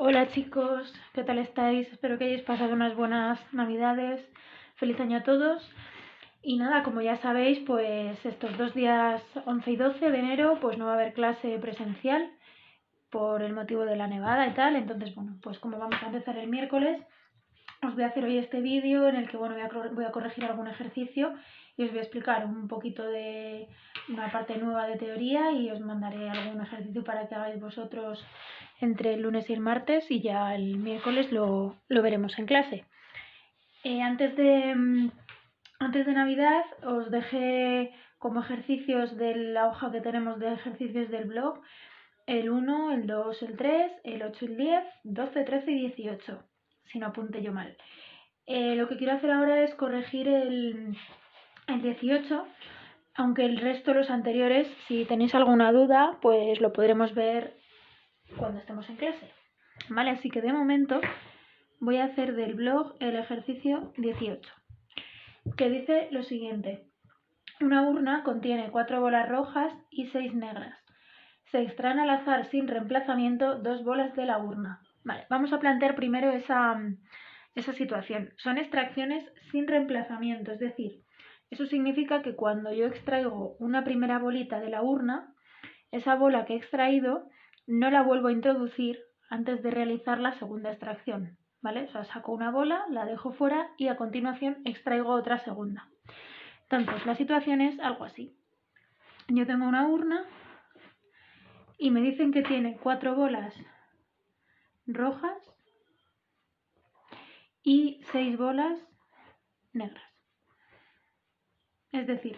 Hola chicos, ¿qué tal estáis? Espero que hayáis pasado unas buenas navidades. Feliz año a todos. Y nada, como ya sabéis, pues estos 2 días 11 y 12 de enero pues no va a haber clase presencial por el motivo de la nevada y tal. Entonces, bueno, pues como vamos a empezar el miércoles, os voy a hacer hoy este vídeo en el que bueno, voy a corregir algún ejercicio y os voy a explicar un poquito de una parte nueva de teoría y os mandaré algún ejercicio para que hagáis vosotros entre el lunes y el martes y ya el miércoles lo veremos en clase. Antes de Navidad os dejé como ejercicios de la hoja que tenemos de ejercicios del blog el 1, el 2, el 3, el 8, el 10, 12, 13 y 18, si no apunté yo mal. Lo que quiero hacer ahora es corregir el 18, aunque el resto, los anteriores, si tenéis alguna duda, pues lo podremos ver cuando estemos en clase. Vale, así que de momento voy a hacer del blog el ejercicio 18, que dice lo siguiente. Una urna contiene 4 bolas rojas y 6 negras. Se extraen al azar sin reemplazamiento 2 bolas de la urna. Vale, vamos a plantear primero esa situación. Son extracciones sin reemplazamiento, es decir, eso significa que cuando yo extraigo una primera bolita de la urna, esa bola que he extraído no la vuelvo a introducir antes de realizar la segunda extracción, ¿vale? O sea, saco una bola, la dejo fuera y a continuación extraigo otra segunda. Entonces, la situación es algo así. Yo tengo una urna y me dicen que tiene 4 bolas rojas y 6 bolas negras. Es decir,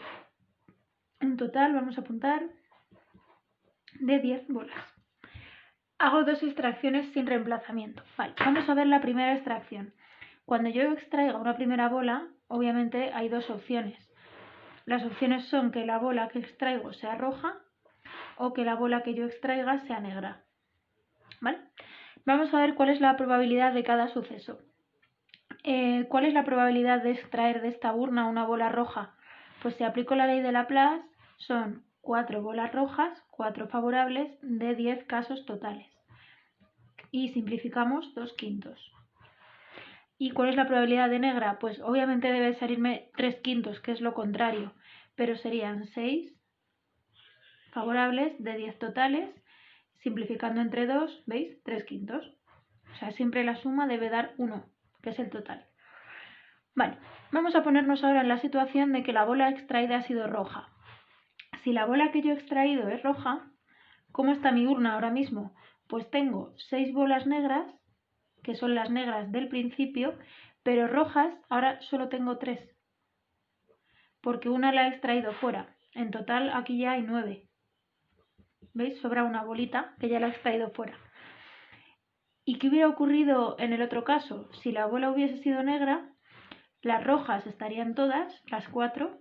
en total vamos a apuntar de 10 bolas. Hago 2 extracciones sin reemplazamiento. Vale, vamos a ver la primera extracción. Cuando yo extraiga una primera bola, obviamente hay 2 opciones. Las opciones son que la bola que extraigo sea roja o que la bola que yo extraiga sea negra. ¿Vale? Vamos a ver cuál es la probabilidad de cada suceso. ¿Cuál es la probabilidad de extraer de esta urna una bola roja? Pues si aplico la ley de Laplace, son 4 bolas rojas, 4 favorables de 10 casos totales. Y simplificamos 2/5. ¿Y cuál es la probabilidad de negra? Pues obviamente debe salirme 3/5, que es lo contrario, pero serían 6 favorables de 10 totales, simplificando entre 2, ¿veis? 3/5. O sea, siempre la suma debe dar 1, que es el total. Vale, vamos a ponernos ahora en la situación de que la bola extraída ha sido roja. Si la bola que yo he extraído es roja, ¿cómo está mi urna ahora mismo? Pues tengo 6 bolas negras, que son las negras del principio, pero rojas ahora solo tengo 3, porque una la he extraído fuera. En total aquí ya hay 9. ¿Veis? Sobra una bolita que ya la he extraído fuera. ¿Y qué hubiera ocurrido en el otro caso? Si la bola hubiese sido negra, las rojas estarían todas, las 4.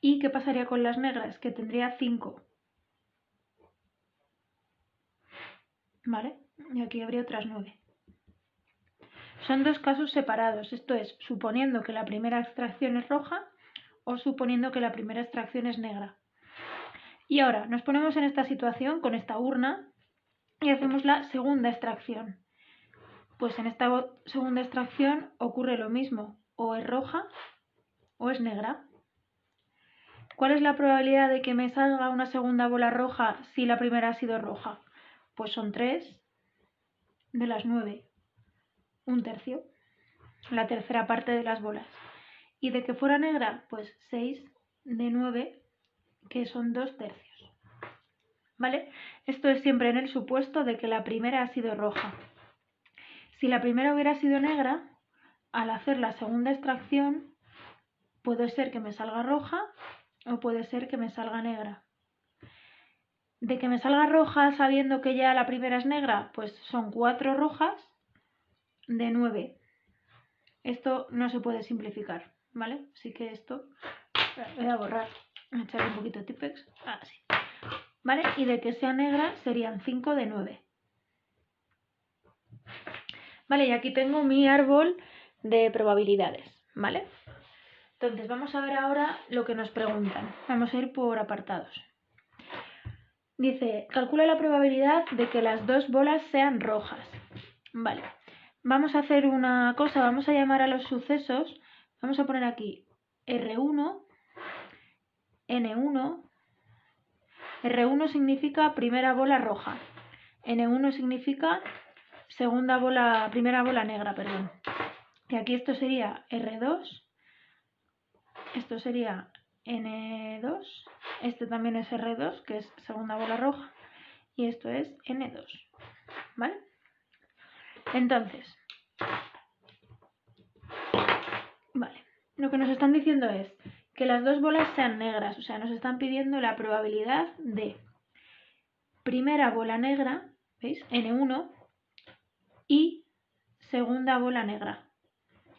¿Y qué pasaría con las negras? Que tendría 5. ¿Vale? Y aquí habría otras 9. Son 2 casos separados, esto es, suponiendo que la primera extracción es roja o suponiendo que la primera extracción es negra. Y ahora nos ponemos en esta situación con esta urna y hacemos la segunda extracción. Pues en esta segunda extracción ocurre lo mismo, o es roja o es negra. ¿Cuál es la probabilidad de que me salga una segunda bola roja si la primera ha sido roja? Pues son 3 de las 9, un tercio, la tercera parte de las bolas. Y de que fuera negra, pues 6 de 9, que son 2 tercios. ¿Vale? Esto es siempre en el supuesto de que la primera ha sido roja. Si la primera hubiera sido negra, al hacer la segunda extracción, puede ser que me salga roja o puede ser que me salga negra. De que me salga roja sabiendo que ya la primera es negra, pues son 4 rojas de 9. Esto no se puede simplificar, ¿vale? Así que esto voy a borrar, voy a echarle un poquito de Tipex, así. ¿Vale? Y de que sea negra serían 5 de 9. Vale, y aquí tengo mi árbol de probabilidades, ¿vale? Entonces vamos a ver ahora lo que nos preguntan. Vamos a ir por apartados. Dice, calcula la probabilidad de que las dos bolas sean rojas. Vale, vamos a hacer una cosa, vamos a llamar a los sucesos, vamos a poner aquí R1, N1, R1 significa primera bola roja, N1 significa primera bola negra, perdón. Y aquí esto sería R2, esto sería N2, este también es R2, que es segunda bola roja, y esto es N2, ¿vale? Entonces, vale, lo que nos están diciendo es que las dos bolas sean negras, o sea, nos están pidiendo la probabilidad de primera bola negra, ¿veis? N1 y segunda bola negra,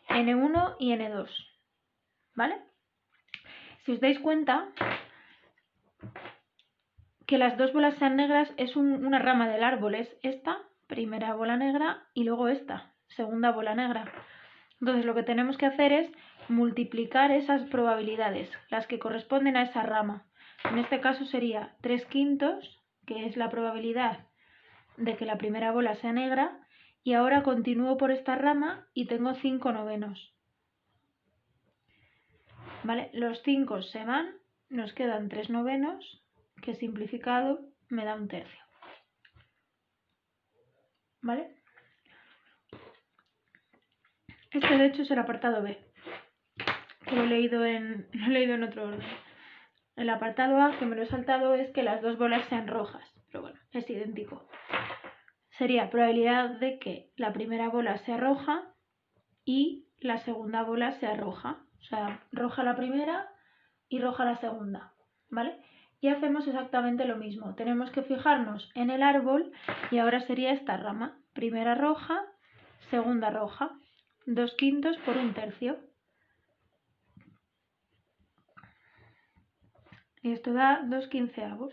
N1 y N2, ¿vale? Si os dais cuenta, que las dos bolas sean negras es una rama del árbol, es esta, primera bola negra, y luego esta, segunda bola negra. Entonces lo que tenemos que hacer es multiplicar esas probabilidades, las que corresponden a esa rama. En este caso sería 3/5, que es la probabilidad de que la primera bola sea negra, y ahora continúo por esta rama y tengo 5/9. ¿Vale? Los 5 se van, nos quedan 3/9, que simplificado me da 1/3. ¿Vale? Este de hecho es el apartado B, que lo he leído en otro orden. El apartado A, que me lo he saltado, es que las dos bolas sean rojas, pero bueno, es idéntico. Sería probabilidad de que la primera bola sea roja y la segunda bola sea roja. O sea, roja la primera y roja la segunda, ¿vale? Y hacemos exactamente lo mismo. Tenemos que fijarnos en el árbol y ahora sería esta rama. Primera roja, segunda roja. 2/5 por 1/3. Y esto da 2/15.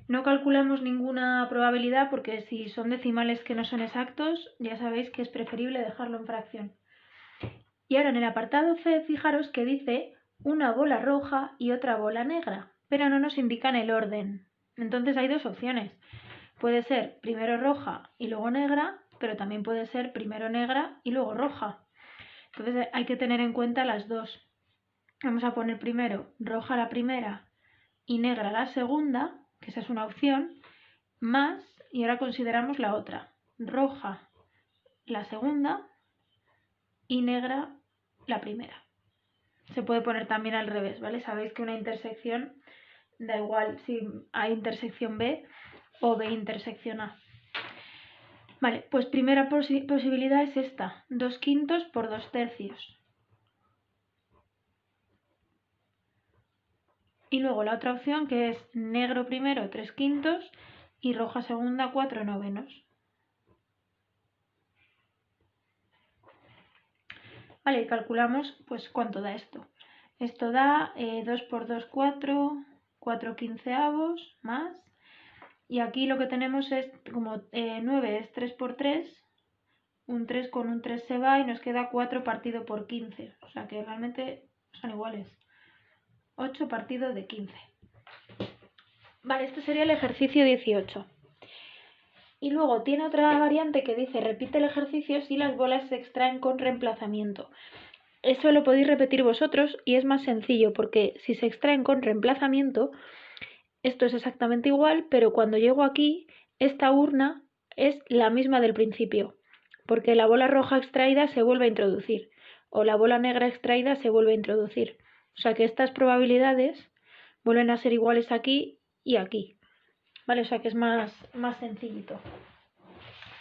No calculamos ninguna probabilidad porque si son decimales que no son exactos, ya sabéis que es preferible dejarlo en fracción. Y ahora en el apartado C, fijaros que dice una bola roja y otra bola negra, pero no nos indican el orden. Entonces hay dos opciones. Puede ser primero roja y luego negra, pero también puede ser primero negra y luego roja. Entonces hay que tener en cuenta las dos. Vamos a poner primero roja la primera y negra la segunda, que esa es una opción, más, y ahora consideramos la otra, roja la segunda y negra la primera. Se puede poner también al revés, ¿vale? Sabéis que una intersección da igual si hay intersección B o B intersección A. Vale, pues primera posibilidad es esta, 2/5 por 2/3. Y luego la otra opción que es negro primero 3/5 y roja segunda 4/9. Vale, y calculamos pues cuánto da esto. Esto da 2 por 2, 4, 4/15 más. Y aquí lo que tenemos es, como 9 es 3 por 3, un 3 con un 3 se va y nos queda 4 partido por 15. O sea que realmente son iguales. 8 partido de 15. Vale, este sería el ejercicio 18. Y luego tiene otra variante que dice repite el ejercicio si las bolas se extraen con reemplazamiento. Eso lo podéis repetir vosotros y es más sencillo porque si se extraen con reemplazamiento, esto es exactamente igual, pero cuando llego aquí, esta urna es la misma del principio, porque la bola roja extraída se vuelve a introducir o la bola negra extraída se vuelve a introducir. O sea que estas probabilidades vuelven a ser iguales aquí y aquí. ¿Vale? O sea que es más sencillito.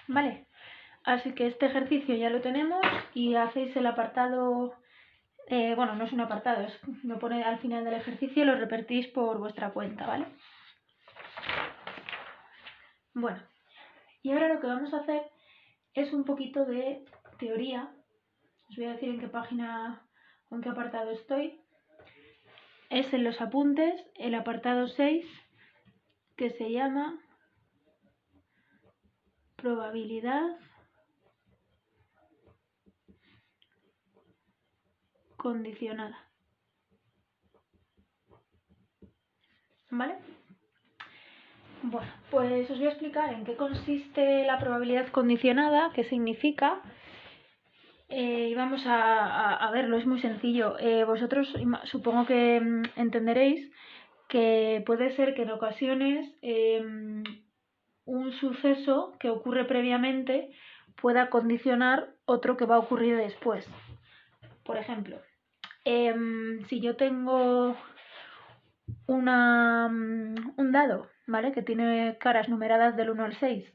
¿Vale? Así que este ejercicio ya lo tenemos y hacéis el apartado, bueno, no es un apartado, lo pone al final del ejercicio, lo repetís por vuestra cuenta, ¿vale? Bueno, y ahora lo que vamos a hacer es un poquito de teoría. Os voy a decir en qué página o en qué apartado estoy. Es en los apuntes, el apartado 6, que se llama probabilidad condicionada. ¿Vale? Bueno, pues os voy a explicar en qué consiste la probabilidad condicionada, qué significa. Y vamos a verlo, es muy sencillo. Vosotros supongo que entenderéis que puede ser que en ocasiones un suceso que ocurre previamente pueda condicionar otro que va a ocurrir después. Por ejemplo, si yo tengo un dado, ¿vale? Que tiene caras numeradas del 1 al 6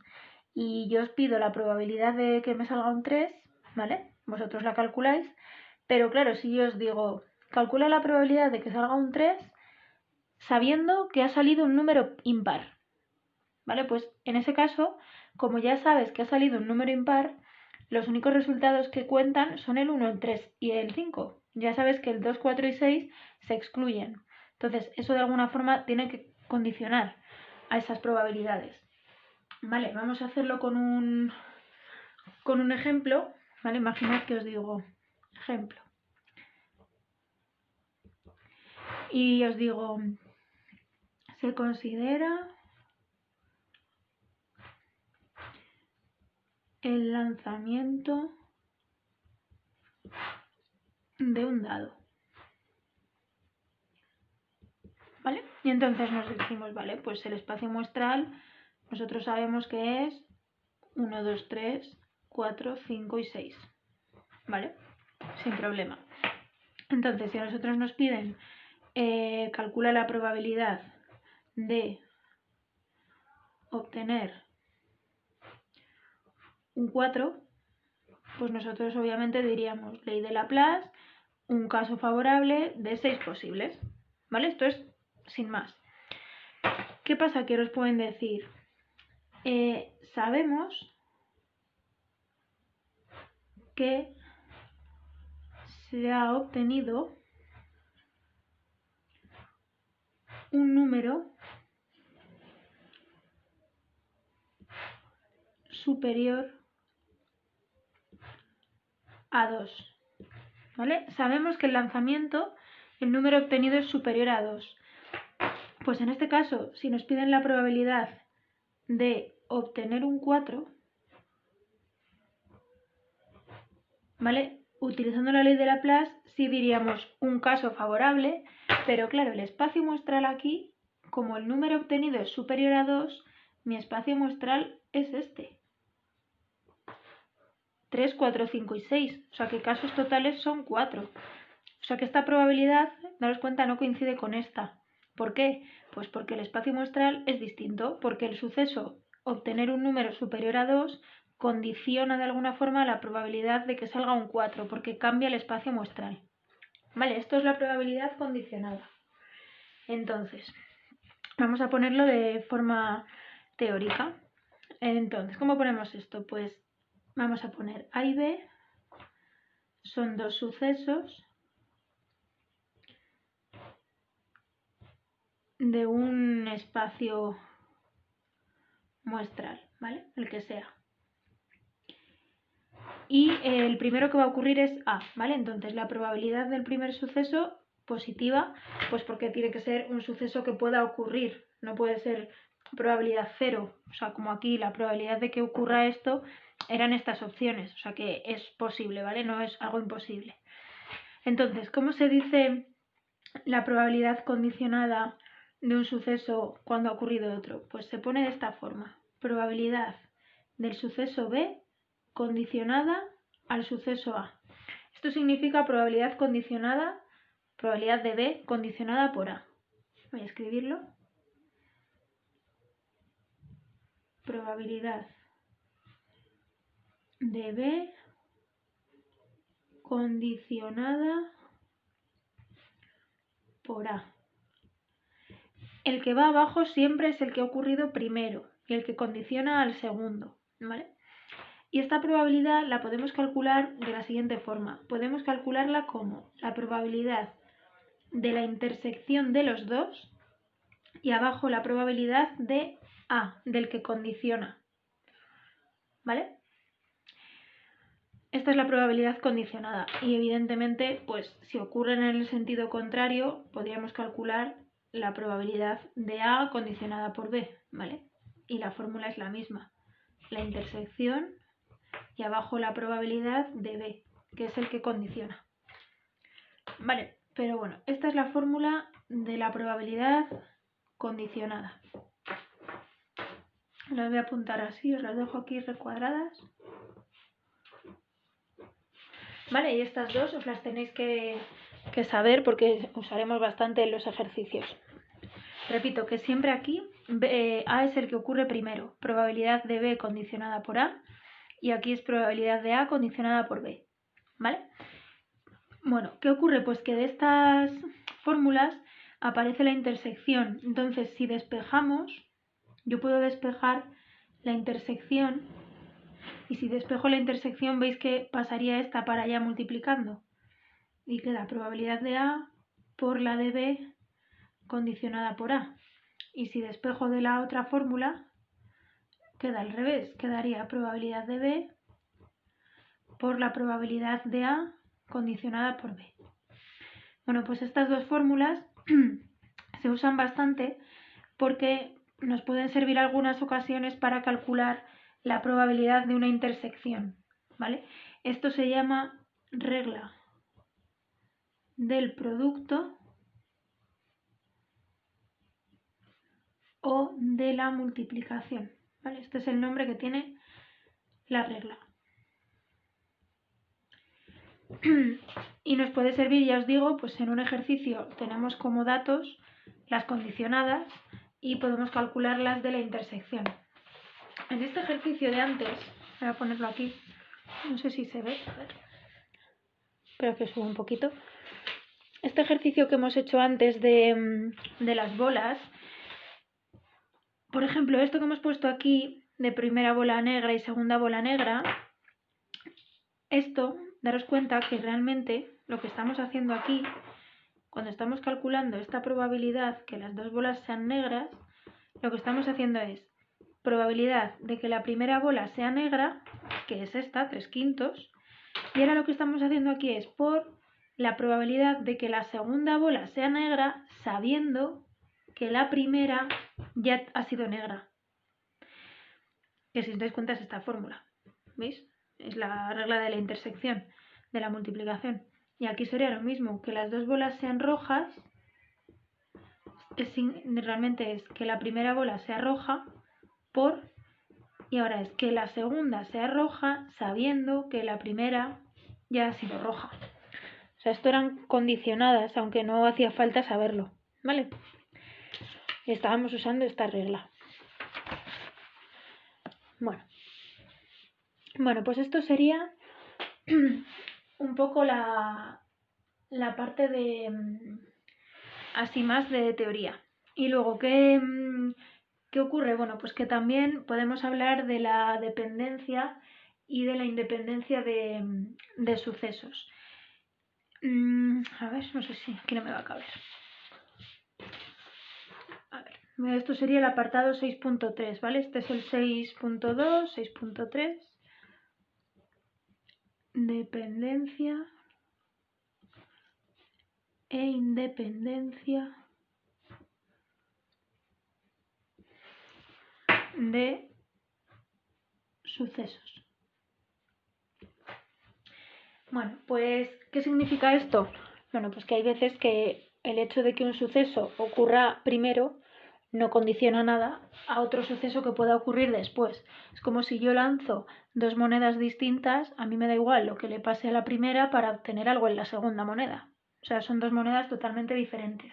y yo os pido la probabilidad de que me salga un 3, ¿vale? Vosotros la calculáis, pero claro, si yo os digo, calcula la probabilidad de que salga un 3 sabiendo que ha salido un número impar, ¿vale? Pues en ese caso, como ya sabes que ha salido un número impar, los únicos resultados que cuentan son el 1, el 3 y el 5. Ya sabes que el 2, 4 y 6 se excluyen. Entonces, eso de alguna forma tiene que condicionar a esas probabilidades. Vale, vamos a hacerlo con un ejemplo. Vale, imaginad que os digo ejemplo. Y os digo, se considera el lanzamiento de un dado. ¿Vale? Y entonces nos decimos, vale, pues el espacio muestral nosotros sabemos que es 1, 2, 3, 4, 5 y 6. ¿Vale? Sin problema. Entonces, si a nosotros nos piden calcula la probabilidad de obtener un 4, pues nosotros obviamente diríamos ley de Laplace, un caso favorable de 6 posibles. ¿Vale? Esto es sin más. ¿Qué pasa? Que os pueden decir, sabemos que se ha obtenido un número superior a 2. ¿Vale? Sabemos que el lanzamiento, el número obtenido es superior a 2. Pues en este caso, si nos piden la probabilidad de obtener un 4, ¿vale? Utilizando la ley de Laplace, sí diríamos un caso favorable, pero claro, el espacio muestral aquí, como el número obtenido es superior a 2, mi espacio muestral es este. 3, 4, 5 y 6. O sea que casos totales son 4. O sea que esta probabilidad, daros cuenta, no coincide con esta. ¿Por qué? Pues porque el espacio muestral es distinto, porque el suceso obtener un número superior a 2 condiciona de alguna forma la probabilidad de que salga un 4, porque cambia el espacio muestral. Vale, esto es la probabilidad condicionada. Entonces, vamos a ponerlo de forma teórica. Entonces, ¿cómo ponemos esto? Pues vamos a poner A y B son dos sucesos de un espacio muestral, ¿vale? El que sea. Y el primero que va a ocurrir es A, ¿vale? Entonces la probabilidad del primer suceso positiva, pues porque tiene que ser un suceso que pueda ocurrir, no puede ser probabilidad 0, o sea, como aquí la probabilidad de que ocurra esto eran estas opciones, o sea que es posible, ¿vale? No es algo imposible. Entonces, ¿cómo se dice la probabilidad condicionada de un suceso cuando ha ocurrido otro? Pues se pone de esta forma: probabilidad del suceso B condicionada al suceso A. Esto significa probabilidad condicionada, probabilidad de B condicionada por A. Voy a escribirlo. Probabilidad de B condicionada por A. El que va abajo siempre es el que ha ocurrido primero y el que condiciona al segundo, ¿vale? Y esta probabilidad la podemos calcular de la siguiente forma. Podemos calcularla como la probabilidad de la intersección de los dos y abajo la probabilidad de A, del que condiciona, ¿vale? Esta es la probabilidad condicionada y evidentemente, pues si ocurre en el sentido contrario, podríamos calcular la probabilidad de A condicionada por B, ¿vale? Y la fórmula es la misma, la intersección y abajo la probabilidad de B, que es el que condiciona. Vale, pero bueno, esta es la fórmula de la probabilidad condicionada. Las voy a apuntar así, os las dejo aquí recuadradas. Vale, y estas dos os las tenéis que saber porque usaremos bastante en los ejercicios. Repito que siempre aquí A es el que ocurre primero, probabilidad de B condicionada por A, y aquí es probabilidad de A condicionada por B, ¿vale? Bueno, ¿qué ocurre? Pues que de estas fórmulas aparece la intersección. Entonces, si despejamos, yo puedo despejar la intersección, y si despejo la intersección veis que pasaría esta para allá multiplicando y queda probabilidad de A por la de B condicionada por A. Y si despejo de la otra fórmula queda al revés, quedaría probabilidad de B por la probabilidad de A condicionada por B. Bueno, pues estas dos fórmulas se usan bastante porque nos pueden servir algunas ocasiones para calcular la probabilidad de una intersección, ¿vale? Esto se llama regla del producto o de la multiplicación, ¿vale? Este es el nombre que tiene la regla. Y nos puede servir, ya os digo, pues en un ejercicio tenemos como datos las condicionadas y podemos calcular las de la intersección. En este ejercicio de antes, voy a ponerlo aquí, no sé si se ve, a ver, espero que suba un poquito. Este ejercicio que hemos hecho antes de las bolas, por ejemplo, esto que hemos puesto aquí de primera bola negra y segunda bola negra, esto, daros cuenta que realmente lo que estamos haciendo aquí, cuando estamos calculando esta probabilidad que las dos bolas sean negras, lo que estamos haciendo es probabilidad de que la primera bola sea negra, que es esta, 3/5, y ahora lo que estamos haciendo aquí es por la probabilidad de que la segunda bola sea negra, sabiendo que la primera ya ha sido negra. Que si os dais cuenta es esta fórmula, ¿veis? Es la regla de la intersección, de la multiplicación. Y aquí sería lo mismo, que las dos bolas sean rojas, realmente es que la primera bola sea roja por, y ahora es que la segunda sea roja sabiendo que la primera ya ha sido roja. O sea, esto eran condicionadas, aunque no hacía falta saberlo, ¿vale? Estábamos usando esta regla. Bueno, pues esto sería un poco la parte de así más de teoría. Y luego, ¿qué ocurre? Bueno, pues que también podemos hablar de la dependencia y de la independencia de sucesos. A ver, no sé si aquí no me va a caber. A ver, esto sería el apartado 6.3, ¿vale? Este es el 6.2, 6.3. Dependencia e independencia de sucesos. Bueno, pues, ¿qué significa esto? Bueno, pues que hay veces que el hecho de que un suceso ocurra primero no condiciona nada a otro suceso que pueda ocurrir después. Es como si yo lanzo dos monedas distintas, a mí me da igual lo que le pase a la primera para obtener algo en la segunda moneda. O sea, son dos monedas totalmente diferentes.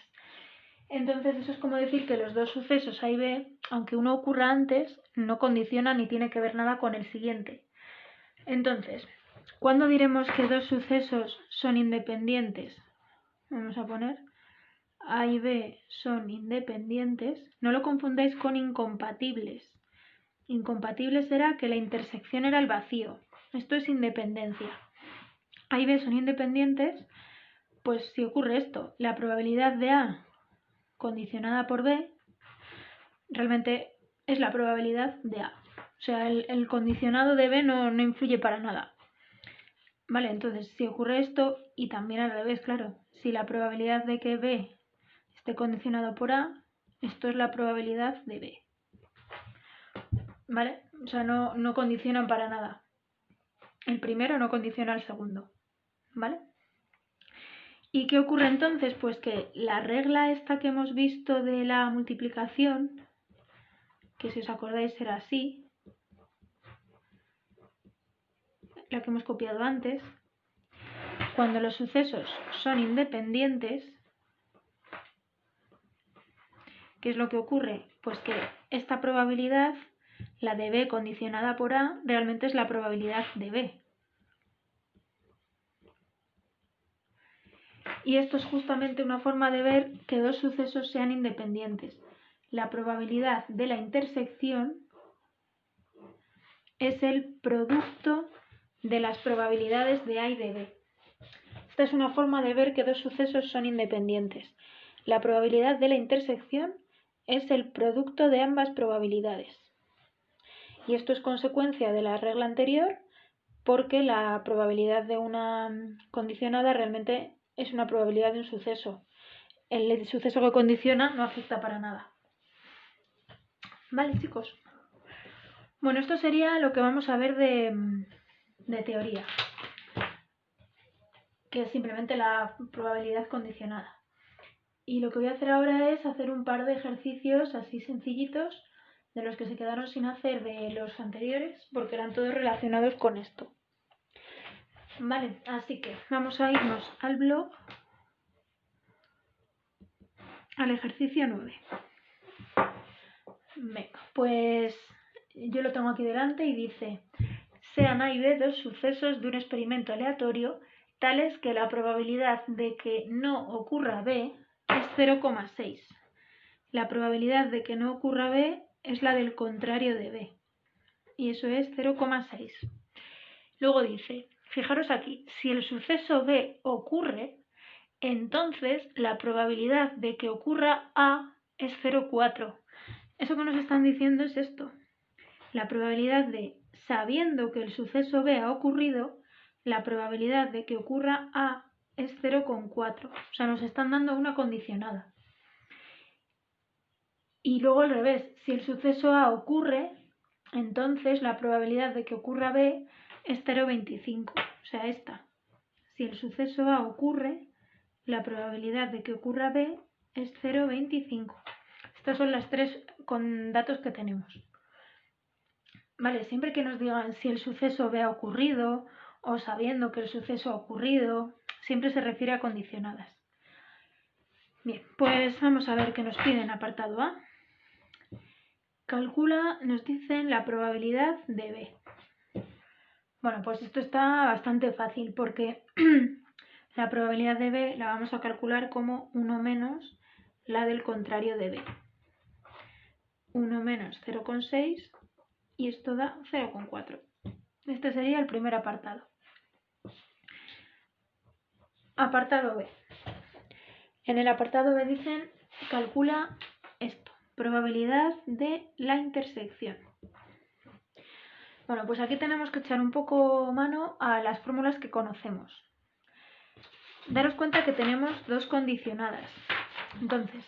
Entonces eso es como decir que los dos sucesos A y B, aunque uno ocurra antes, no condiciona ni tiene que ver nada con el siguiente. Entonces, ¿cuándo diremos que dos sucesos son independientes? Vamos a poner A y B son independientes. No lo confundáis con incompatibles. Incompatible será que la intersección era el vacío. Esto es independencia. A y B son independientes, pues si ocurre esto, la probabilidad de A condicionada por B realmente es la probabilidad de A. O sea, el condicionado de B no influye para nada. Vale, entonces si ocurre esto y también al revés, claro, si la probabilidad de que B esté condicionado por A, esto es la probabilidad de B. ¿Vale? O sea, no condicionan para nada. El primero no condiciona al segundo. ¿Vale? ¿Y qué ocurre entonces? Pues que la regla esta que hemos visto de la multiplicación, que si os acordáis era así, la que hemos copiado antes, cuando los sucesos son independientes, ¿qué es lo que ocurre? Pues que esta probabilidad, la de B condicionada por A, realmente es la probabilidad de B. Y esto es justamente una forma de ver que dos sucesos sean independientes. La probabilidad de la intersección es el producto de las probabilidades de A y de B. Esta es una forma de ver que dos sucesos son independientes. La probabilidad de la intersección es el producto de ambas probabilidades. Y esto es consecuencia de la regla anterior, porque la probabilidad de una condicionada realmente es una probabilidad de un suceso. El suceso que condiciona no afecta para nada. ¿Vale, chicos? Bueno, esto sería lo que vamos a ver de teoría, que es simplemente la probabilidad condicionada. Y lo que voy a hacer ahora es hacer un par de ejercicios así sencillitos de los que se quedaron sin hacer de los anteriores, porque eran todos relacionados con esto. Vale, así que vamos a irnos al blog, al ejercicio 9. Venga, pues yo lo tengo aquí delante y dice: sean A y B dos sucesos de un experimento aleatorio tales que la probabilidad de que no ocurra B es 0,6. La probabilidad de que no ocurra B es la del contrario de B, y eso es 0,6. Luego dice, fijaros aquí, si el suceso B ocurre, entonces la probabilidad de que ocurra A es 0,4. Eso que nos están diciendo es esto. La probabilidad de, sabiendo que el suceso B ha ocurrido, la probabilidad de que ocurra A es 0,4. O sea, nos están dando una condicionada. Y luego al revés, si el suceso A ocurre, entonces la probabilidad de que ocurra B es 0,25. O sea, esta. Si el suceso A ocurre, la probabilidad de que ocurra B es 0,25. Estas son las tres con datos que tenemos. Vale, siempre que nos digan si el suceso B ha ocurrido o sabiendo que el suceso ha ocurrido, siempre se refiere a condicionadas. Bien, pues vamos a ver qué nos piden. Apartado A. Calcula, nos dicen, la probabilidad de B. Bueno, pues esto está bastante fácil porque la probabilidad de B la vamos a calcular como 1 menos la del contrario de B. 1 menos 0,6 y esto da 0,4. Este sería el primer apartado. Apartado B. En el apartado B dicen, calcula esto, probabilidad de la intersección. Bueno, pues aquí tenemos que echar un poco mano a las fórmulas que conocemos. Daros cuenta que tenemos dos condicionadas. Entonces,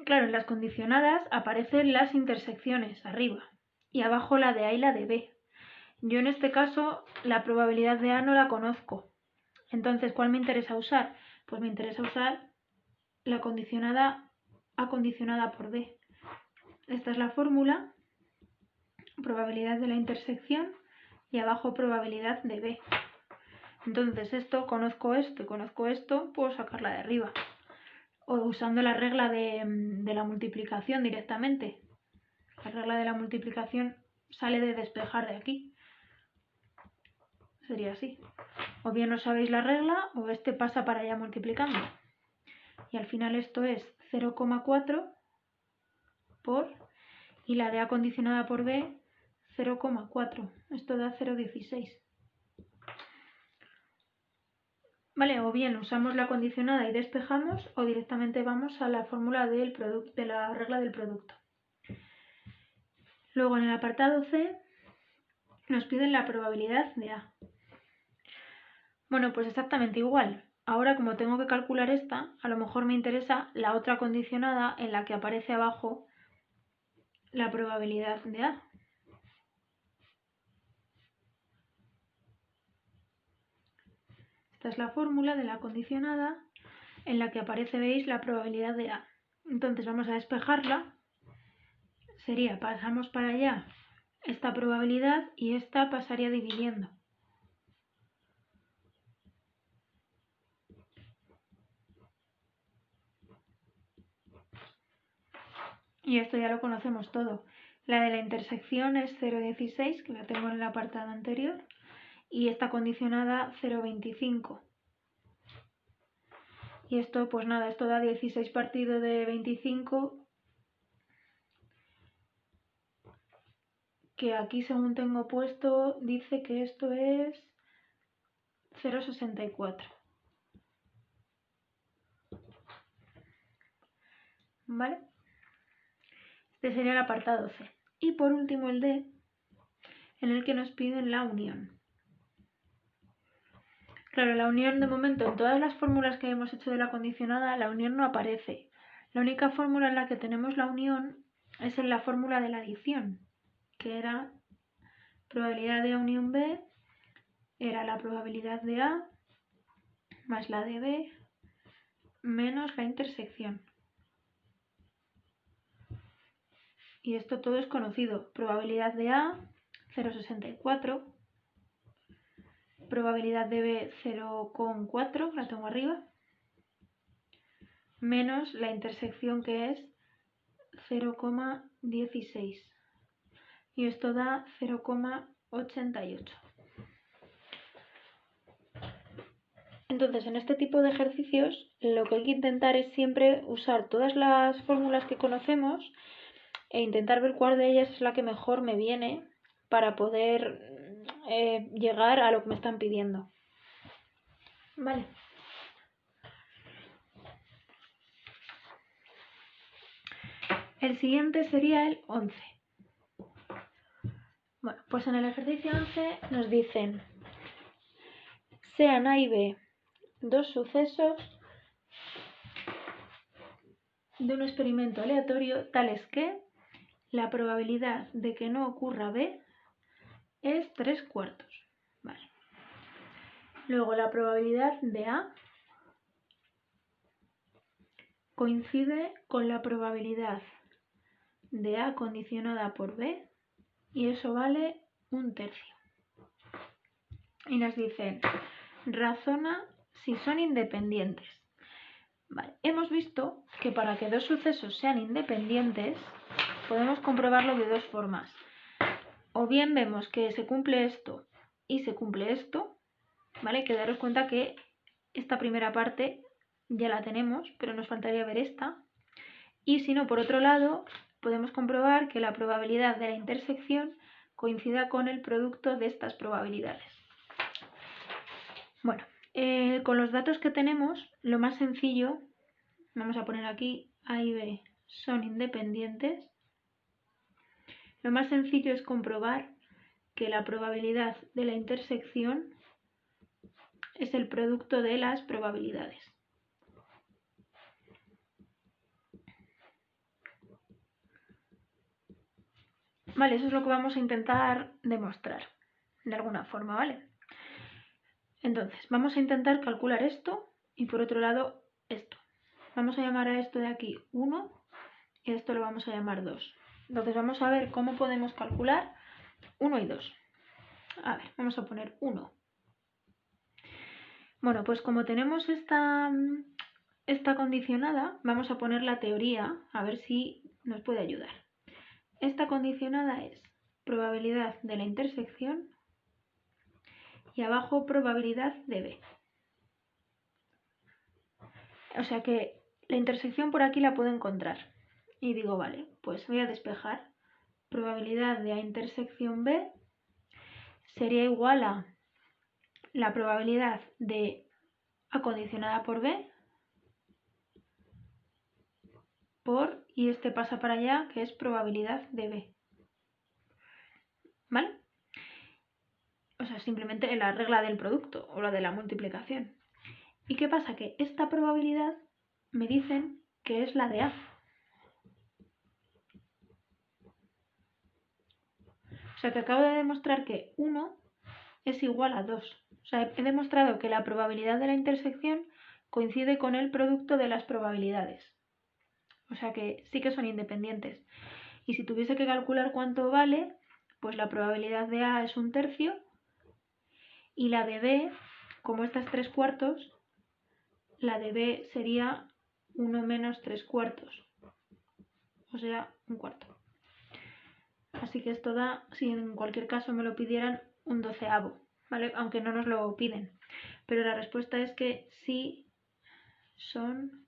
claro, en las condicionadas aparecen las intersecciones arriba y abajo la de A y la de B. Yo en este caso la probabilidad de A no la conozco. Entonces, ¿cuál me interesa usar? Pues me interesa usar la condicionada A condicionada por B. Esta es la fórmula, probabilidad de la intersección y abajo probabilidad de B. Entonces conozco esto y conozco esto, puedo sacarla de arriba. O usando la regla de la multiplicación directamente. La regla de la multiplicación sale de despejar de aquí. Sería así. O bien no sabéis la regla o este pasa para allá multiplicando. Y al final esto es 0,4 por, y la de A condicionada por B, 0,4. Esto da 0,16. Vale, o bien usamos la condicionada y despejamos, o directamente vamos a la fórmula de la regla del producto. Luego en el apartado C nos piden la probabilidad de A. Bueno, pues exactamente igual. ahora como tengo que calcular esta, a lo mejor me interesa la otra condicionada en la que aparece abajo la probabilidad de A. Esta es la fórmula de la condicionada en la que aparece, veis, la probabilidad de A. Entonces vamos a despejarla. Sería, pasamos para allá esta probabilidad y esta pasaría dividiendo. Y esto ya lo conocemos todo. La de la intersección es 0,16, que la tengo en el apartado anterior, y esta condicionada 0,25. Y esto, pues nada, esto da 16 partido de 25, que aquí según tengo puesto dice que esto es 0,64. ¿Vale? Este sería el apartado C. Y por último el D, en el que nos piden la unión. Claro, la unión de momento en todas las fórmulas que hemos hecho de la condicionada, la unión no aparece. La única fórmula en la que tenemos la unión es en la fórmula de la adición, que era probabilidad de A unión B, era la probabilidad de A más la de B menos la intersección. Y esto todo es conocido. Probabilidad de A, 0,64. Probabilidad de B, 0,4, la tengo arriba. Menos la intersección, que es 0,16. Y esto da 0,88. Entonces, en este tipo de ejercicios, lo que hay que intentar es siempre usar todas las fórmulas que conocemos e intentar ver cuál de ellas es la que mejor me viene para poder llegar a lo que me están pidiendo. Vale. El siguiente sería el 11. Bueno, pues en el ejercicio 11 nos dicen: sean A y B dos sucesos de un experimento aleatorio tales que la probabilidad de que no ocurra B es 3/4. Vale. Luego la probabilidad de A coincide con la probabilidad de A condicionada por B y eso vale 1/3. Y nos dicen: razona si son independientes. Vale. Hemos visto que para que dos sucesos sean independientes podemos comprobarlo de dos formas. O bien vemos que se cumple esto y se cumple esto, ¿vale? Que daros cuenta que esta primera parte ya la tenemos, pero nos faltaría ver esta. Y si no, por otro lado, podemos comprobar que la probabilidad de la intersección coincida con el producto de estas probabilidades. Bueno, con los datos que tenemos, lo más sencillo, vamos a poner aquí A y B son independientes. Lo más sencillo es comprobar que la probabilidad de la intersección es el producto de las probabilidades. Vale, eso es lo que vamos a intentar demostrar de alguna forma, ¿vale? Entonces, vamos a intentar calcular esto y por otro lado esto. Vamos a llamar a esto de aquí 1 y a esto lo vamos a llamar 2. Entonces vamos a ver cómo podemos calcular 1 y 2. A ver, vamos a poner 1. Bueno, pues como tenemos esta condicionada, vamos a poner la teoría a ver si nos puede ayudar. Esta condicionada es probabilidad de la intersección y abajo probabilidad de B. O sea que la intersección por aquí la puedo encontrar. Y digo, vale, pues voy a despejar. Probabilidad de A intersección B sería igual a la probabilidad de A condicionada por B por, y este pasa para allá, que es probabilidad de B. ¿Vale? O sea, simplemente la regla del producto o la de la multiplicación. ¿Y qué pasa? Que esta probabilidad me dicen que es la de A. O sea que acabo de demostrar que 1 es igual a 2. O sea, he demostrado que la probabilidad de la intersección coincide con el producto de las probabilidades. O sea que sí que son independientes. Y si tuviese que calcular cuánto vale, pues la probabilidad de A es 1/3 y la de B, como esta es 3/4, la de B sería 1 menos 3/4, o sea, 1/4. Así que esto da, si en cualquier caso me lo pidieran, un 12avo, ¿vale? Aunque no nos lo piden. Pero la respuesta es que sí son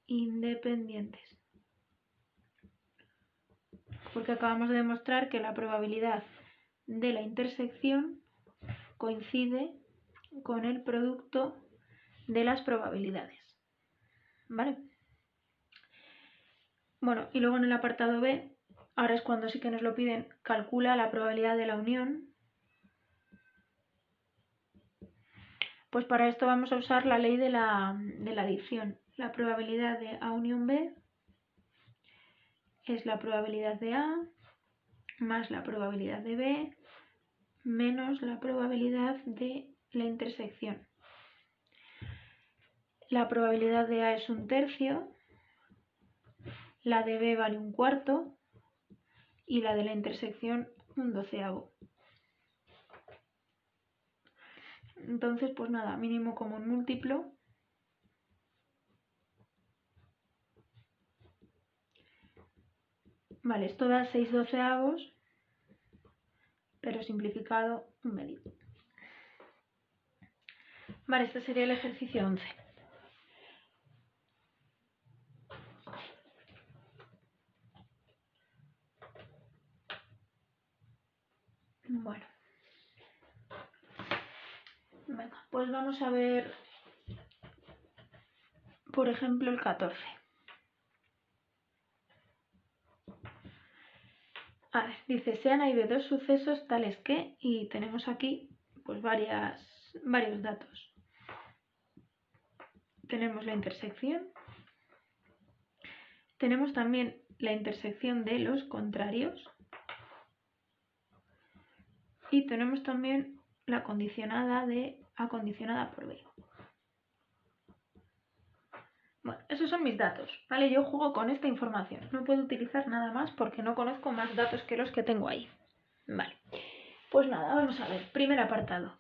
independientes. Porque acabamos de demostrar que la probabilidad de la intersección coincide con el producto de las probabilidades. ¿Vale? Bueno, y luego en el apartado B, ahora es cuando sí que nos lo piden, calcula la probabilidad de la unión. Pues para esto vamos a usar la ley de la adición. La probabilidad de A unión B es la probabilidad de A más la probabilidad de B menos la probabilidad de la intersección. La probabilidad de A es 1/3, la de B vale 1/4 y la de la intersección 1/12avo. Entonces, pues nada, mínimo común múltiplo. Vale, esto da 6/12avos, pero simplificado 1/2. Vale, este sería el ejercicio 11. Bueno. Venga, pues vamos a ver, por ejemplo, el 14. A ver, dice, sean A y B dos sucesos tales que, y tenemos aquí pues varios datos. Tenemos la intersección, tenemos también la intersección de los contrarios y tenemos también la condicionada de A condicionada por B. Bueno, esos son mis datos, ¿vale? Yo juego con esta información, no puedo utilizar nada más porque no conozco más datos que los que tengo ahí. Vale, pues nada, vamos a ver. Primer apartado.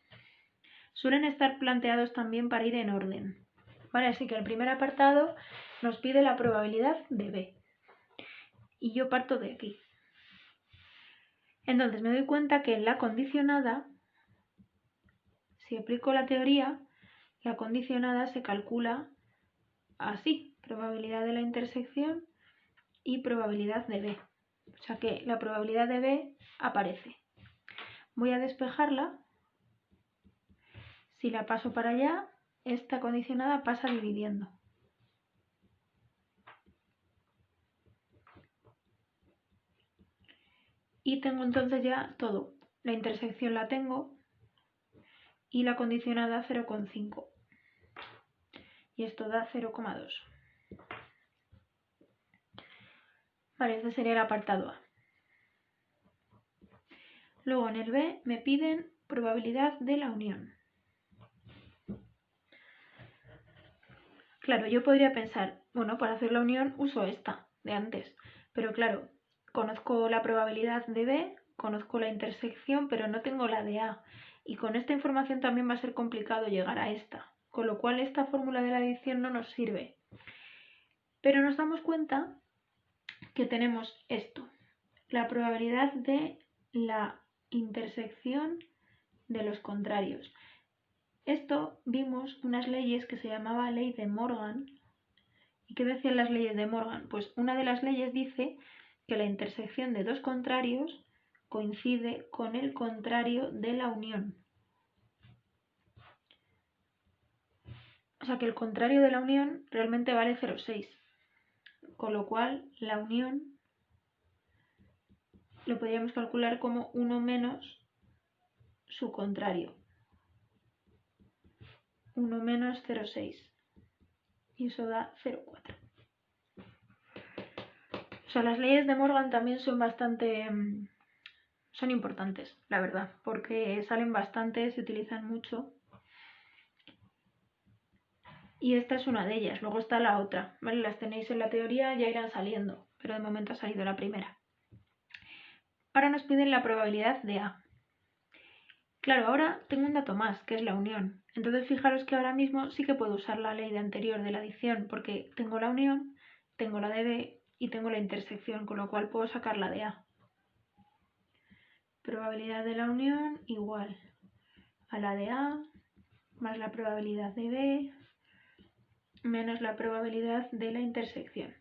Suelen estar planteados también para ir en orden. Vale, así que el primer apartado nos pide la probabilidad de B. Y yo parto de aquí. Entonces me doy cuenta que en la condicionada, si aplico la teoría, la condicionada se calcula así. Probabilidad de la intersección y probabilidad de B. O sea que la probabilidad de B aparece. Voy a despejarla. Si la paso para allá, esta condicionada pasa dividiendo. Y tengo entonces ya todo. La intersección la tengo y la condicionada 0,5. Y esto da 0,2. Vale, este sería el apartado A. Luego en el B me piden probabilidad de la unión. Claro, yo podría pensar, bueno, para hacer la unión uso esta de antes. Pero claro, conozco la probabilidad de B, conozco la intersección, pero no tengo la de A. Y con esta información también va a ser complicado llegar a esta. Con lo cual esta fórmula de la adición no nos sirve. Pero nos damos cuenta que tenemos esto. La probabilidad de la intersección de los contrarios. Esto vimos unas leyes que se llamaba ley de Morgan. ¿Y qué decían las leyes de Morgan? Pues una de las leyes dice que la intersección de dos contrarios coincide con el contrario de la unión. O sea que el contrario de la unión realmente vale 0,6. Con lo cual la unión lo podríamos calcular como 1 menos su contrario. 1 menos 0,6. Y eso da 0,4. O sea, las leyes de Morgan también son son importantes, la verdad, porque salen bastante, se utilizan mucho. Y esta es una de ellas, luego está la otra, ¿vale? Las tenéis en la teoría, ya irán saliendo, pero de momento ha salido la primera. Ahora nos piden la probabilidad de A. Claro, ahora tengo un dato más, que es la unión. Entonces fijaros que ahora mismo sí que puedo usar la ley de anterior de la adición, porque tengo la unión, tengo la de B y tengo la intersección, con lo cual puedo sacar la de A. Probabilidad de la unión igual a la de A más la probabilidad de B menos la probabilidad de la intersección.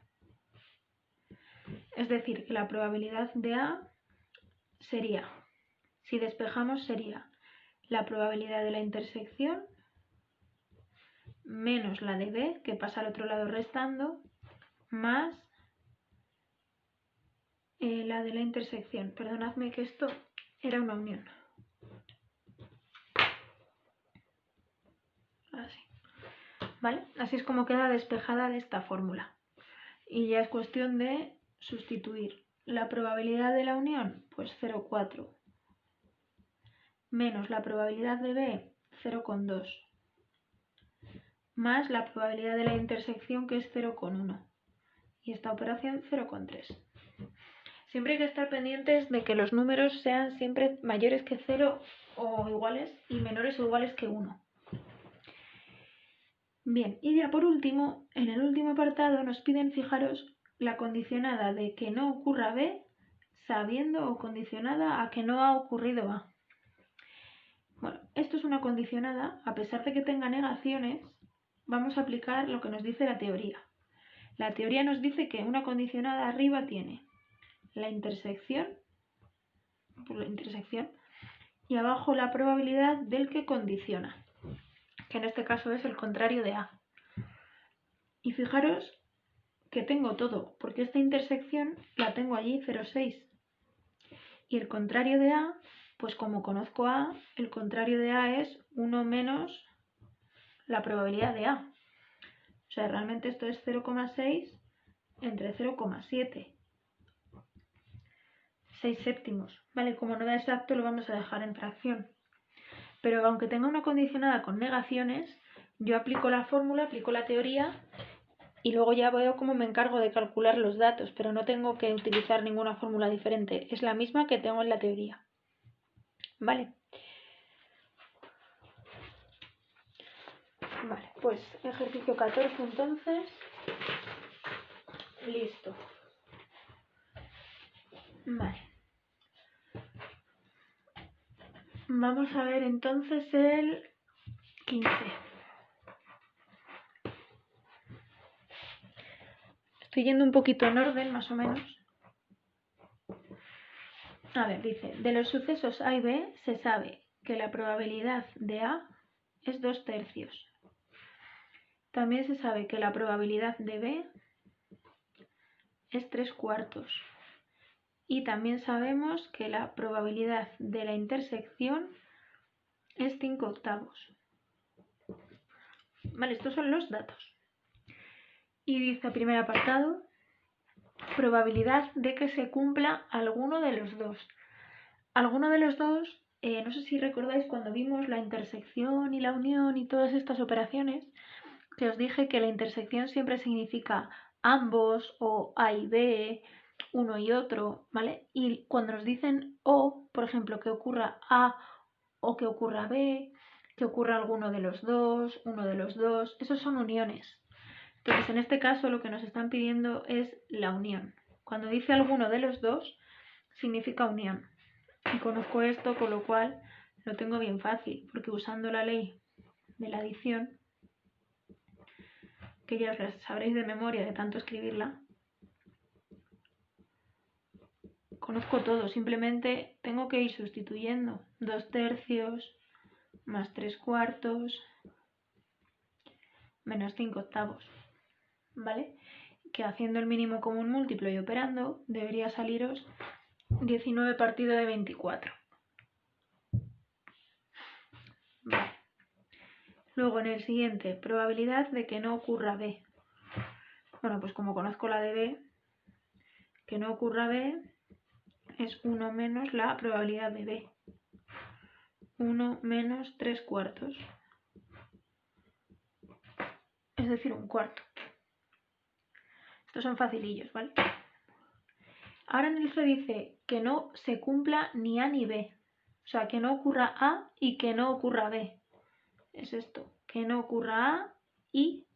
Es decir, que la probabilidad de A sería, si despejamos, sería la probabilidad de la intersección menos la de B, que pasa al otro lado restando, más la de la intersección. Perdonadme que esto era una unión. Así. ¿Vale? Así es como queda despejada de esta fórmula. Y ya es cuestión de sustituir la probabilidad de la unión, pues 0,4, menos la probabilidad de B, 0,2, más la probabilidad de la intersección, que es 0,1. Y esta operación 0,3. Siempre hay que estar pendientes de que los números sean siempre mayores que 0 o iguales y menores o iguales que 1. Bien, y ya por último, en el último apartado nos piden, fijaros, la condicionada de que no ocurra B sabiendo o condicionada a que no ha ocurrido A. Bueno, esto es una condicionada, a pesar de que tenga negaciones, vamos a aplicar lo que nos dice la teoría. La teoría nos dice que una condicionada arriba tiene la intersección, y abajo la probabilidad del que condiciona, que en este caso es el contrario de A. Y fijaros que tengo todo, porque esta intersección la tengo allí 0,6. Y el contrario de A, pues como conozco A, el contrario de A es 1 menos la probabilidad de A. O sea, realmente esto es 0,6 entre 0,7. 6 séptimos. Vale, como no da exacto lo vamos a dejar en fracción. Pero aunque tenga una condicionada con negaciones, yo aplico la fórmula, aplico la teoría y luego ya veo cómo me encargo de calcular los datos, pero no tengo que utilizar ninguna fórmula diferente. Es la misma que tengo en la teoría. Vale. Vale, pues ejercicio 14 entonces. Listo. Vale. Vamos a ver entonces el 15. Estoy yendo un poquito en orden, más o menos. A ver, dice, de los sucesos A y B se sabe que la probabilidad de A es 2/3. También se sabe que la probabilidad de B es 3/4. Y también sabemos que la probabilidad de la intersección es 5/8. Vale, estos son los datos. Y dice, primer apartado, probabilidad de que se cumpla alguno de los dos. Alguno de los dos, no sé si recordáis cuando vimos la intersección y la unión y todas estas operaciones, que os dije que la intersección siempre significa ambos o A y B, uno y otro, ¿vale? Y cuando nos dicen o, por ejemplo, que ocurra A o que ocurra B, que ocurra alguno de los dos, uno de los dos, esos son uniones. Entonces, en este caso lo que nos están pidiendo es la unión. Cuando dice alguno de los dos, significa unión. Y conozco esto, con lo cual lo tengo bien fácil, porque usando la ley de la adición, que ya os la sabréis de memoria de tanto escribirla, conozco todo, simplemente tengo que ir sustituyendo 2/3 más 3/4 menos 5/8, ¿vale? Que haciendo el mínimo común múltiplo y operando debería saliros 19 partido de 24. Vale. Luego en el siguiente, probabilidad de que no ocurra B. Bueno, pues como conozco la de B, que no ocurra B es 1 menos la probabilidad de B. 1 menos 3/4. Es decir, 1/4. Estos son facilillos, ¿vale? Ahora en el C dice que no se cumpla ni A ni B. O sea, que no ocurra A y que no ocurra B. Es esto, que no ocurra A y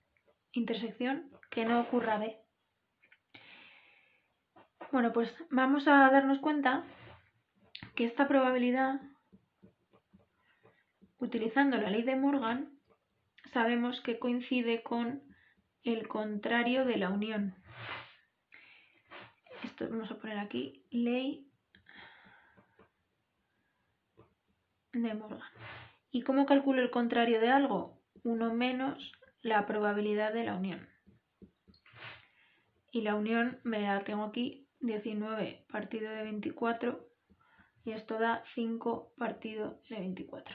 intersección, que no ocurra B. Bueno, pues vamos a darnos cuenta que esta probabilidad, utilizando la ley de Morgan, sabemos que coincide con el contrario de la unión. Esto vamos a poner aquí, ley de Morgan. ¿Y cómo calculo el contrario de algo? 1 menos la probabilidad de la unión. Y la unión me la tengo aquí, 19 partido de 24, y esto da 5 partido de 24.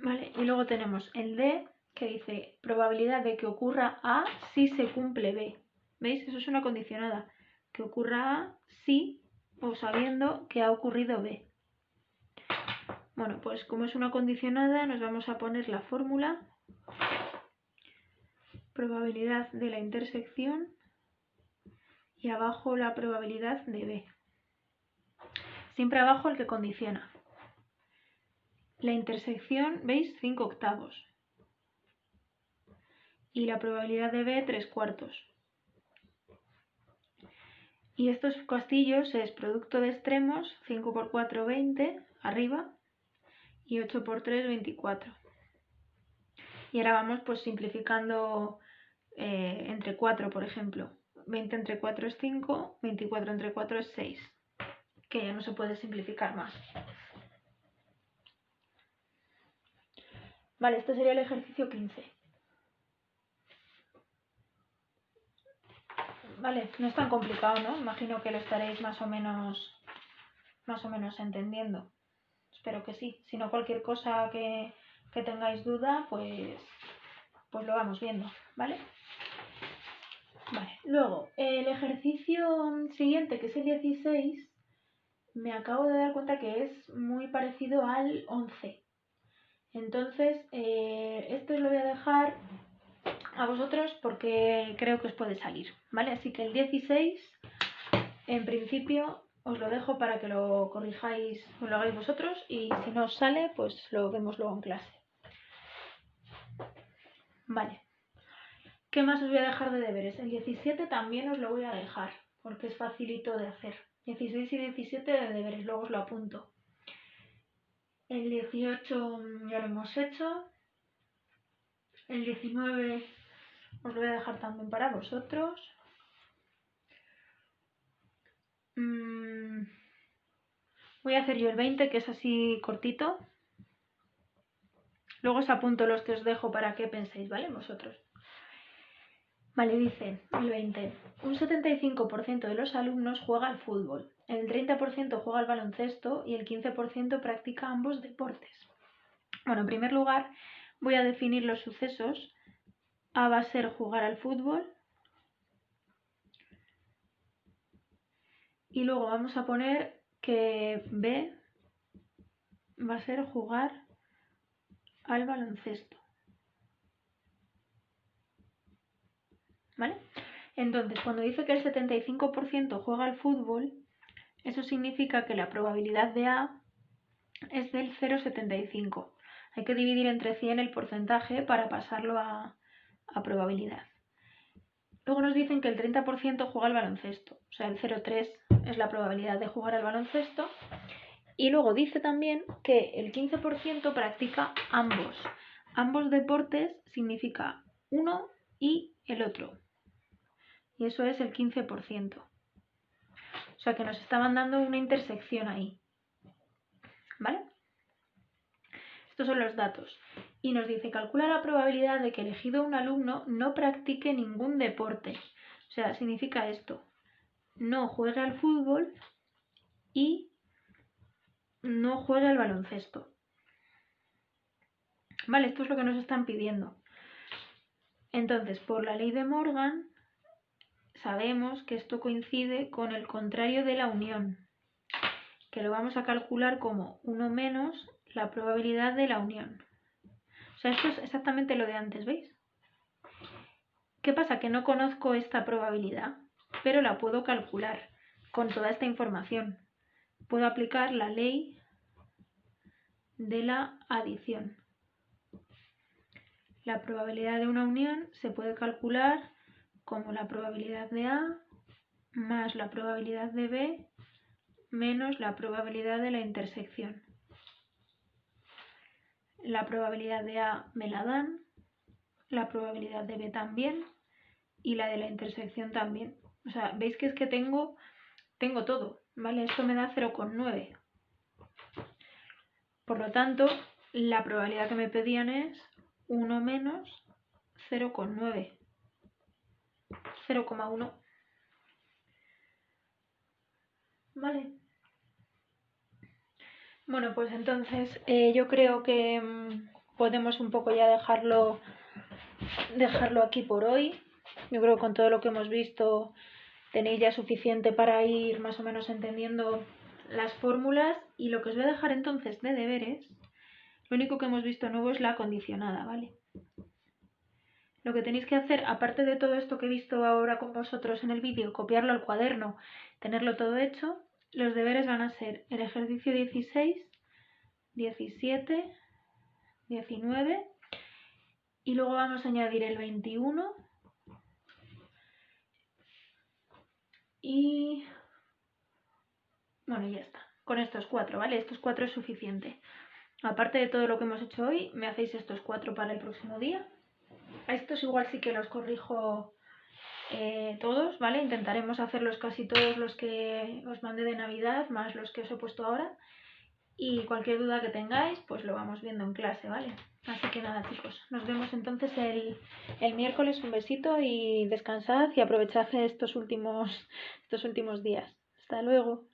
Vale, y luego tenemos el D, que dice probabilidad de que ocurra A si se cumple B. ¿Veis? Eso es una condicionada. Que ocurra A si o sabiendo que ha ocurrido B. Bueno, pues como es una condicionada, nos vamos a poner la fórmula. Probabilidad de la intersección y abajo la probabilidad de B. Siempre abajo el que condiciona. La intersección, ¿veis? 5/8. Y la probabilidad de B, 3/4. Y estos castillos es producto de extremos, 5 por 4, 20, arriba, y 8 por 3, 24. Y ahora vamos pues simplificando entre 4, por ejemplo. 20 entre 4 es 5, 24 entre 4 es 6, que ya no se puede simplificar más. Vale, este sería el ejercicio 15. Vale, no es tan complicado, ¿no? Imagino que lo estaréis más o menos entendiendo. Espero que sí. Si no, cualquier cosa que tengáis duda, pues lo vamos viendo, ¿vale? Vale, luego, el ejercicio siguiente, que es el 16, me acabo de dar cuenta que es muy parecido al 11. Entonces, esto os lo voy a dejar a vosotros porque creo que os puede salir, ¿vale? Así que el 16, en principio, os lo dejo para que lo corrijáis, lo hagáis vosotros, y si no os sale, pues lo vemos luego en clase. Vale. ¿Qué más os voy a dejar de deberes? El 17 también os lo voy a dejar, porque es facilito de hacer. 16 y 17 de deberes, luego os lo apunto. El 18 ya lo hemos hecho. El 19 os lo voy a dejar también para vosotros. Voy a hacer yo el 20, que es así cortito. Luego os apunto los que os dejo para que penséis, ¿vale? Vosotros. Vale, dice el 20. Un 75% de los alumnos juega al fútbol, el 30% juega al baloncesto y el 15% practica ambos deportes. Bueno, en primer lugar voy a definir los sucesos. A va a ser jugar al fútbol. Y luego vamos a poner que B va a ser jugar al baloncesto. ¿Vale? Entonces, cuando dice que el 75% juega al fútbol, eso significa que la probabilidad de A es del 0,75. Hay que dividir entre 100 el porcentaje para pasarlo a probabilidad. Luego nos dicen que el 30% juega al baloncesto, o sea, el 0,3 es la probabilidad de jugar al baloncesto. Y luego dice también que el 15% practica ambos. Ambos deportes significa uno y el otro. Y eso es el 15%. O sea que nos estaban dando una intersección ahí. ¿Vale? Estos son los datos. Y nos dice, calcula la probabilidad de que elegido un alumno no practique ningún deporte. O sea, significa esto. No juegue al fútbol y no juegue al baloncesto. Vale, esto es lo que nos están pidiendo. Entonces, por la ley de Morgan, sabemos que esto coincide con el contrario de la unión, que lo vamos a calcular como 1 menos la probabilidad de la unión. O sea, esto es exactamente lo de antes, ¿veis? ¿Qué pasa? Que no conozco esta probabilidad, pero la puedo calcular con toda esta información. Puedo aplicar la ley de la adición. La probabilidad de una unión se puede calcular como la probabilidad de A más la probabilidad de B menos la probabilidad de la intersección. La probabilidad de A me la dan, la probabilidad de B también y la de la intersección también. O sea, veis que es que tengo todo, ¿vale? Esto me da 0,9. Por lo tanto, la probabilidad que me pedían es 1 menos 0,9. 0,1. ¿Vale? Bueno, pues entonces yo creo que podemos un poco ya dejarlo aquí por hoy. Yo creo que con todo lo que hemos visto tenéis ya suficiente para ir más o menos entendiendo las fórmulas, y lo que os voy a dejar entonces de deberes, lo único que hemos visto nuevo es la condicionada, ¿vale? Lo que tenéis que hacer, aparte de todo esto que he visto ahora con vosotros en el vídeo, copiarlo al cuaderno, tenerlo todo hecho, los deberes van a ser el ejercicio 16, 17, 19 y luego vamos a añadir el 21 y bueno, ya está. Con estos 4, ¿vale? Estos 4 es suficiente. Aparte de todo lo que hemos hecho hoy, me hacéis estos 4 para el próximo día. A estos igual sí que los corrijo todos, ¿vale? Intentaremos hacerlos casi todos los que os mandé de Navidad, más los que os he puesto ahora. Y cualquier duda que tengáis, pues lo vamos viendo en clase, ¿vale? Así que nada, chicos, nos vemos entonces el miércoles. Un besito y descansad y aprovechad estos últimos días. Hasta luego.